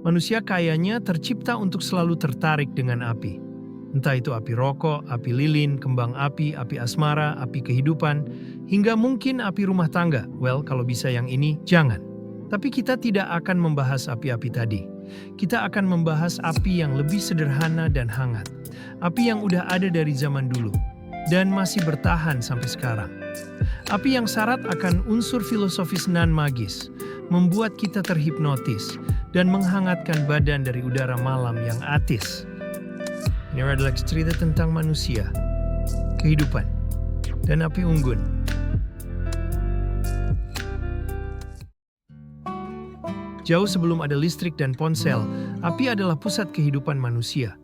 Manusia kayaknya tercipta untuk selalu tertarik dengan api. Entah itu api rokok, api lilin, kembang api, api asmara, api kehidupan, hingga mungkin api rumah tangga. Well, kalau bisa yang ini, jangan. Tapi kita tidak akan membahas api-api tadi. Kita akan membahas api yang lebih sederhana dan hangat. Api yang udah ada dari zaman dulu dan masih bertahan sampai sekarang. Api yang syarat akan unsur filosofis non-magis, membuat kita terhipnotis dan menghangatkan badan dari udara malam yang atis. Ini adalah cerita tentang manusia, kehidupan, dan api unggun. Jauh sebelum ada listrik dan ponsel, api adalah pusat kehidupan manusia.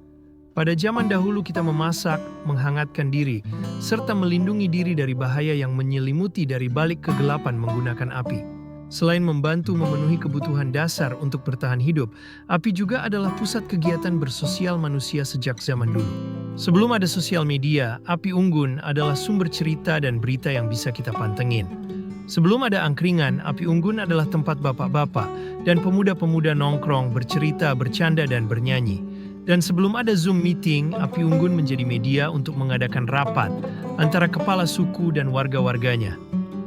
Pada zaman dahulu kita memasak, menghangatkan diri, serta melindungi diri dari bahaya yang menyelimuti dari balik kegelapan menggunakan api. Selain membantu memenuhi kebutuhan dasar untuk bertahan hidup, api juga adalah pusat kegiatan bersosial manusia sejak zaman dulu. Sebelum ada sosial media, api unggun adalah sumber cerita dan berita yang bisa kita pantengin. Sebelum ada angkringan, api unggun adalah tempat bapak-bapak dan pemuda-pemuda nongkrong, bercerita, bercanda, dan bernyanyi. Dan sebelum ada Zoom meeting, api unggun menjadi media untuk mengadakan rapat antara kepala suku dan warga-warganya.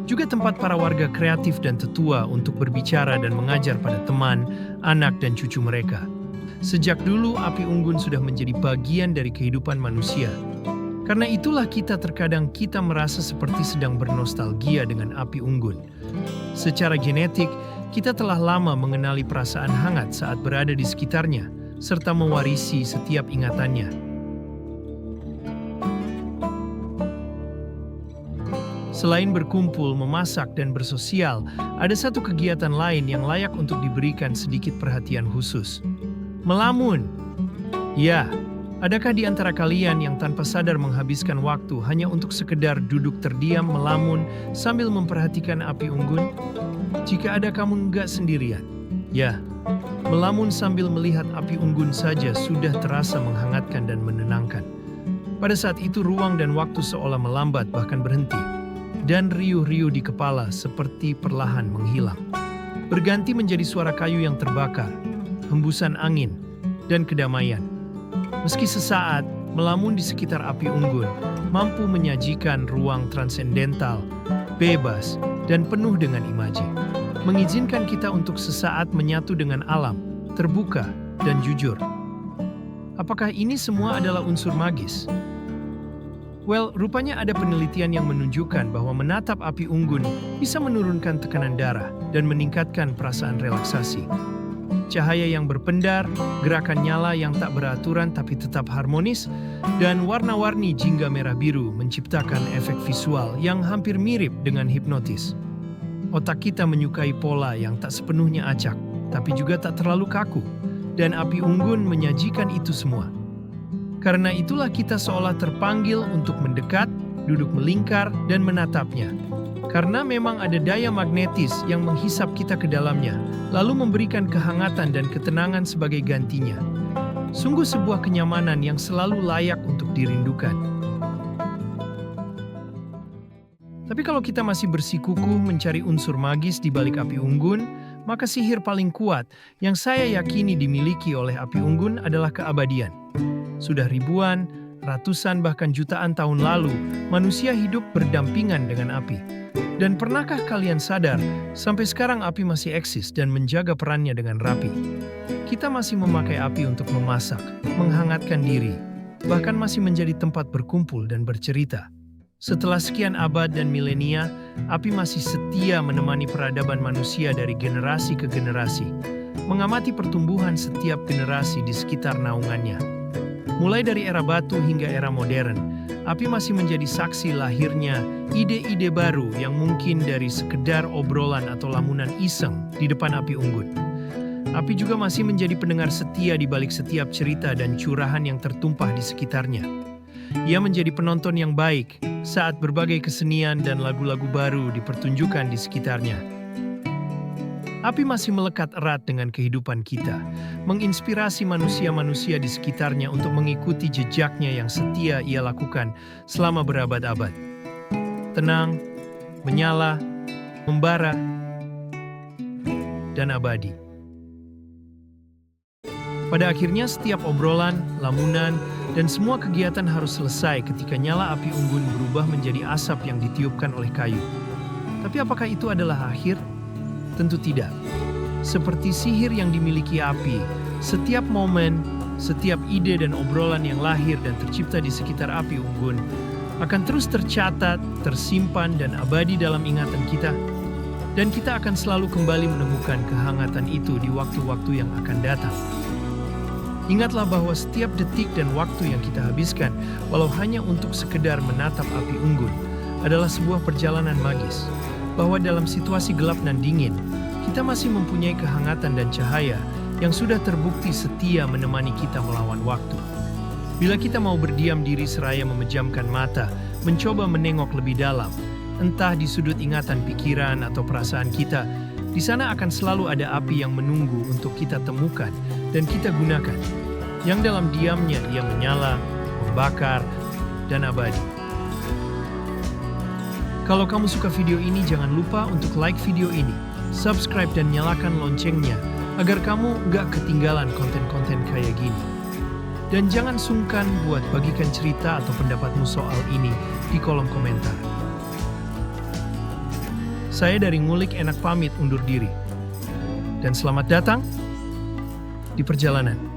Juga tempat para warga kreatif dan tetua untuk berbicara dan mengajar pada teman, anak, dan cucu mereka. Sejak dulu, api unggun sudah menjadi bagian dari kehidupan manusia. Karena itulah terkadang kita merasa seperti sedang bernostalgia dengan api unggun. Secara genetik, kita telah lama mengenali perasaan hangat saat berada di sekitarnya, serta mewarisi setiap ingatannya. Selain berkumpul, memasak, dan bersosial, ada satu kegiatan lain yang layak untuk diberikan sedikit perhatian khusus. Melamun. Ya, adakah di antara kalian yang tanpa sadar menghabiskan waktu hanya untuk sekedar duduk terdiam melamun sambil memperhatikan api unggun? Jika ada, kamu enggak sendirian. Ya, melamun sambil melihat api unggun saja sudah terasa menghangatkan dan menenangkan. Pada saat itu ruang dan waktu seolah melambat bahkan berhenti. Dan riuh-riuh di kepala seperti perlahan menghilang. Berganti menjadi suara kayu yang terbakar, hembusan angin, dan kedamaian. Meski sesaat, melamun di sekitar api unggun mampu menyajikan ruang transendental, bebas, dan penuh dengan imaji. Mengizinkan kita untuk sesaat menyatu dengan alam, terbuka, dan jujur. Apakah ini semua adalah unsur magis? Well, rupanya ada penelitian yang menunjukkan bahwa menatap api unggun bisa menurunkan tekanan darah dan meningkatkan perasaan relaksasi. Cahaya yang berpendar, gerakan nyala yang tak beraturan tapi tetap harmonis, dan warna-warni jingga merah biru menciptakan efek visual yang hampir mirip dengan hipnotis. Otak kita menyukai pola yang tak sepenuhnya acak, tapi juga tak terlalu kaku, dan api unggun menyajikan itu semua. Karena itulah kita seolah terpanggil untuk mendekat, duduk melingkar, dan menatapnya. Karena memang ada daya magnetis yang menghisap kita ke dalamnya, lalu memberikan kehangatan dan ketenangan sebagai gantinya. Sungguh sebuah kenyamanan yang selalu layak untuk dirindukan. Tapi kalau kita masih bersikukuh mencari unsur magis di balik api unggun, maka sihir paling kuat yang saya yakini dimiliki oleh api unggun adalah keabadian. Sudah ribuan, ratusan, bahkan jutaan tahun lalu, manusia hidup berdampingan dengan api. Dan pernahkah kalian sadar, sampai sekarang api masih eksis dan menjaga perannya dengan rapi? Kita masih memakai api untuk memasak, menghangatkan diri, bahkan masih menjadi tempat berkumpul dan bercerita. Setelah sekian abad dan milenia, api masih setia menemani peradaban manusia dari generasi ke generasi, mengamati pertumbuhan setiap generasi di sekitar naungannya. Mulai dari era batu hingga era modern, api masih menjadi saksi lahirnya ide-ide baru yang mungkin dari sekedar obrolan atau lamunan iseng di depan api unggun. Api juga masih menjadi pendengar setia di balik setiap cerita dan curahan yang tertumpah di sekitarnya. Ia menjadi penonton yang baik saat berbagai kesenian dan lagu-lagu baru dipertunjukkan di sekitarnya. Api masih melekat erat dengan kehidupan kita, menginspirasi manusia-manusia di sekitarnya untuk mengikuti jejaknya yang setia ia lakukan selama berabad-abad. Tenang, menyala, membara, dan abadi. Pada akhirnya setiap obrolan, lamunan, dan semua kegiatan harus selesai ketika nyala api unggun berubah menjadi asap yang ditiupkan oleh kayu. Tapi apakah itu adalah akhir? Tentu tidak. Seperti sihir yang dimiliki api, setiap momen, setiap ide dan obrolan yang lahir dan tercipta di sekitar api unggun akan terus tercatat, tersimpan, dan abadi dalam ingatan kita. Dan kita akan selalu kembali menemukan kehangatan itu di waktu-waktu yang akan datang. Ingatlah bahwa setiap detik dan waktu yang kita habiskan, walau hanya untuk sekedar menatap api unggun, adalah sebuah perjalanan magis. Bahwa dalam situasi gelap dan dingin, kita masih mempunyai kehangatan dan cahaya yang sudah terbukti setia menemani kita melawan waktu. Bila kita mau berdiam diri seraya memejamkan mata, mencoba menengok lebih dalam, entah di sudut ingatan pikiran atau perasaan kita, di sana akan selalu ada api yang menunggu untuk kita temukan dan kita gunakan, yang dalam diamnya ia menyala, membakar, dan abadi. Kalau kamu suka video ini, jangan lupa untuk like video ini, subscribe dan nyalakan loncengnya, agar kamu gak ketinggalan konten-konten kayak gini. Dan jangan sungkan buat bagikan cerita atau pendapatmu soal ini di kolom komentar. Saya dari Ngulik Enak pamit undur diri. Dan selamat datang di perjalanan.